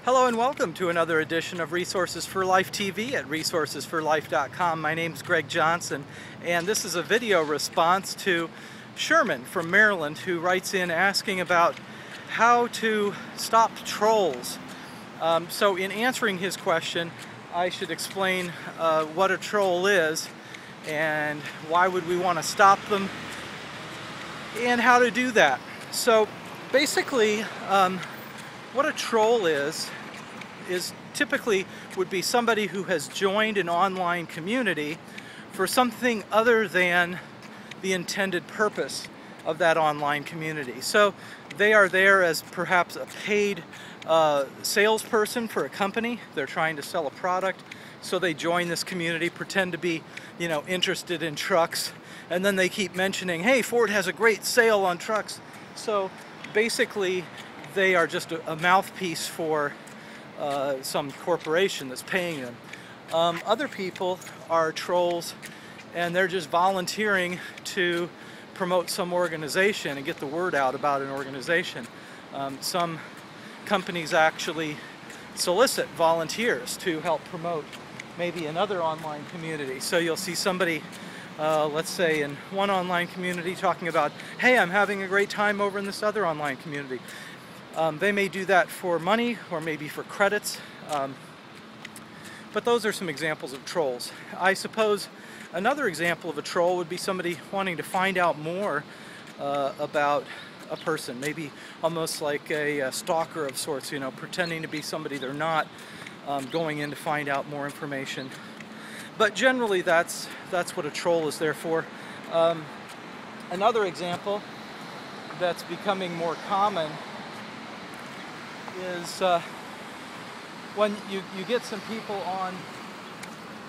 Hello and welcome to another edition of Resources for Life TV at resourcesforlife.com. My name is Greg Johnson, and this is a video response to Sherman from Maryland, who writes in asking about how to stop trolls. So in answering his question, I should explain what a troll is and why would we want to stop them and how to do that. So basically, what a troll is typically would be somebody who has joined an online community for something other than the intended purpose of that online community. So they are there as perhaps a paid salesperson for a company. They're trying to sell a product, so they join this community, pretend to be, interested in trucks, and then they keep mentioning, hey, Ford has a great sale on trucks. So basically, they are just a mouthpiece for some corporation that's paying them. Other people are trolls, and they're just volunteering to promote some organization and get the word out about an organization. Some companies actually solicit volunteers to help promote maybe another online community. So you'll see somebody, let's say in one online community, talking about, hey, I'm having a great time over in this other online community. They may do that for money or maybe for credits, but those are some examples of trolls. I suppose another example of a troll would be somebody wanting to find out more about a person, maybe almost like a stalker of sorts, pretending to be somebody they're not, going in to find out more information. But generally that's what a troll is there for. Another example that's becoming more common is when you get some people on,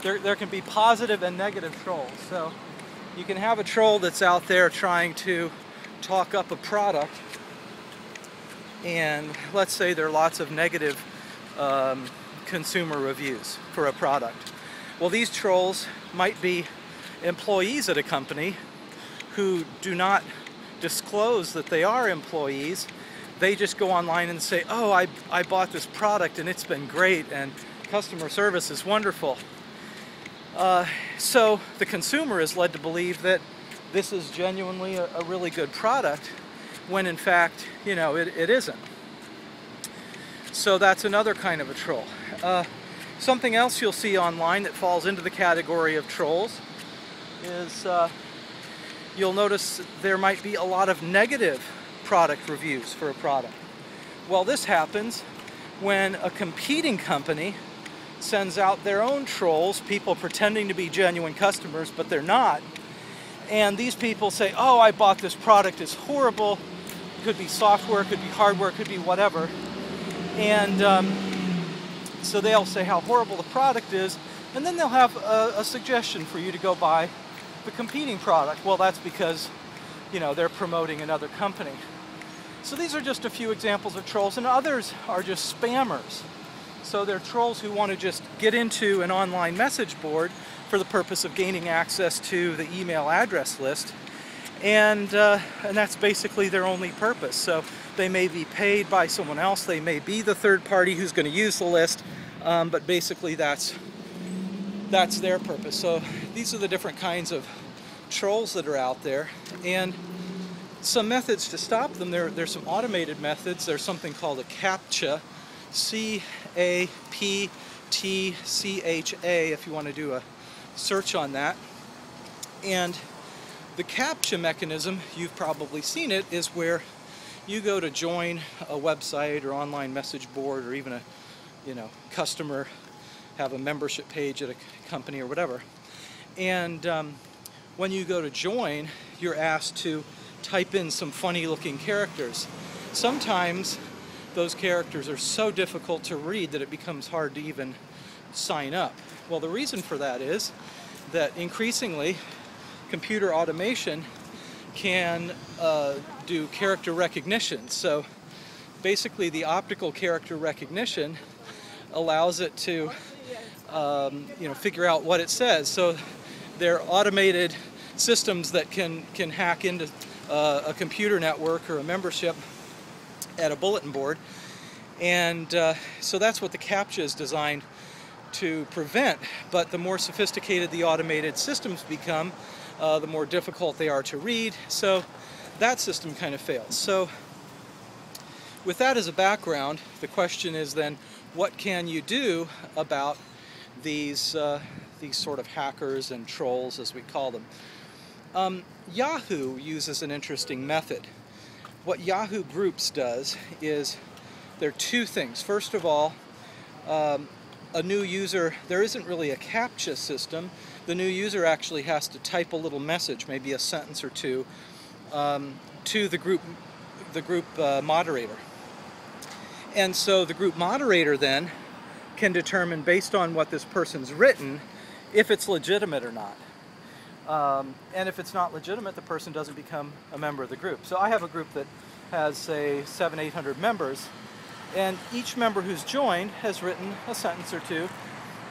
there can be positive and negative trolls. So you can have a troll that's out there trying to talk up a product, and let's say there are lots of negative consumer reviews for a product. Well, these trolls might be employees at a company who do not disclose that they are employees. They just go online and say, oh, I bought this product and it's been great and customer service is wonderful. So the consumer is led to believe that this is genuinely a really good product, when in fact, it isn't. So that's another kind of a troll. Something else you'll see online that falls into the category of trolls is you'll notice there might be a lot of negative product reviews for a product. Well, this happens when a competing company sends out their own trolls, people pretending to be genuine customers, but they're not. And these people say, oh, I bought this product, it's horrible. It could be software, could be hardware, could be whatever. And so they'll say how horrible the product is, and then they'll have a suggestion for you to go buy the competing product. Well, that's because they're promoting another company. So these are just a few examples of trolls, and others are just spammers. So they're trolls who want to just get into an online message board for the purpose of gaining access to the email address list, and that's basically their only purpose. So they may be paid by someone else, they may be the third party who's going to use the list, but basically that's their purpose. So these are the different kinds of trolls that are out there, and some methods to stop them. There's some automated methods. There's something called a CAPTCHA, C-A-P-T-C-H-A, if you want to do a search on that. And the CAPTCHA mechanism, you've probably seen it, is where you go to join a website or online message board, or even a customer, have a membership page at a company or whatever. And when you go to join, you're asked to type in some funny looking characters. Sometimes those characters are so difficult to read that it becomes hard to even sign up. Well, the reason for that is that increasingly computer automation can do character recognition. So basically the optical character recognition allows it to figure out what it says. So they're automated systems that can hack into a computer network or a membership at a bulletin board And so that's what the CAPTCHA is designed to prevent. But the more sophisticated the automated systems become, the more difficult they are to read. So that system kind of fails. So with that as a background, the question is then, what can you do about these sort of hackers and trolls, as we call them? Yahoo uses an interesting method. What Yahoo Groups does is there are two things. First of all, a new user, there isn't really a CAPTCHA system. The new user actually has to type a little message, maybe a sentence or two, to the group moderator. And so the group moderator then can determine, based on what this person's written, if it's legitimate or not. And if it's not legitimate, the person doesn't become a member of the group. So I have a group that has, say, 700-800 members, and each member who's joined has written a sentence or two.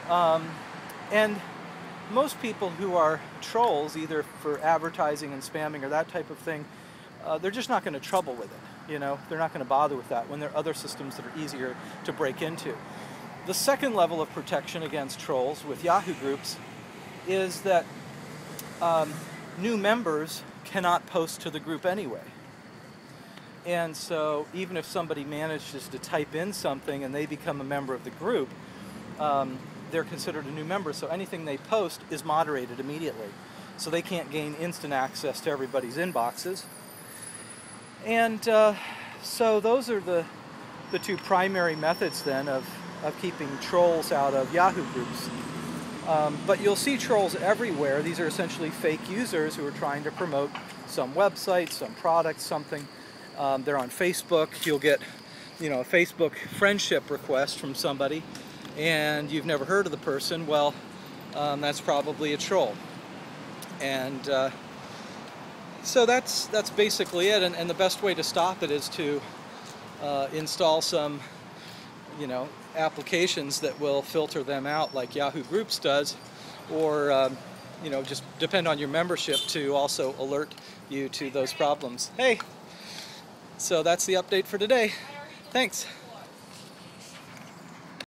And most people who are trolls, either for advertising and spamming or that type of thing, they're just not going to trouble with it. You know, they're not going to bother with that when there are other systems that are easier to break into. The second level of protection against trolls with Yahoo Groups is that new members cannot post to the group anyway. And so even if somebody manages to type in something and they become a member of the group, they're considered a new member, so anything they post is moderated immediately. So they can't gain instant access to everybody's inboxes. And so those are the two primary methods then of keeping trolls out of Yahoo Groups. But you'll see trolls everywhere. These are essentially fake users who are trying to promote some website, some product, something. They're on Facebook. You'll get, a Facebook friendship request from somebody, and you've never heard of the person. Well, that's probably a troll. And so that's basically it. And the best way to stop it is to install some, applications that will filter them out, like Yahoo Groups does, or just depend on your membership to also alert you to those problems. Hey, so that's the update for today. Thanks.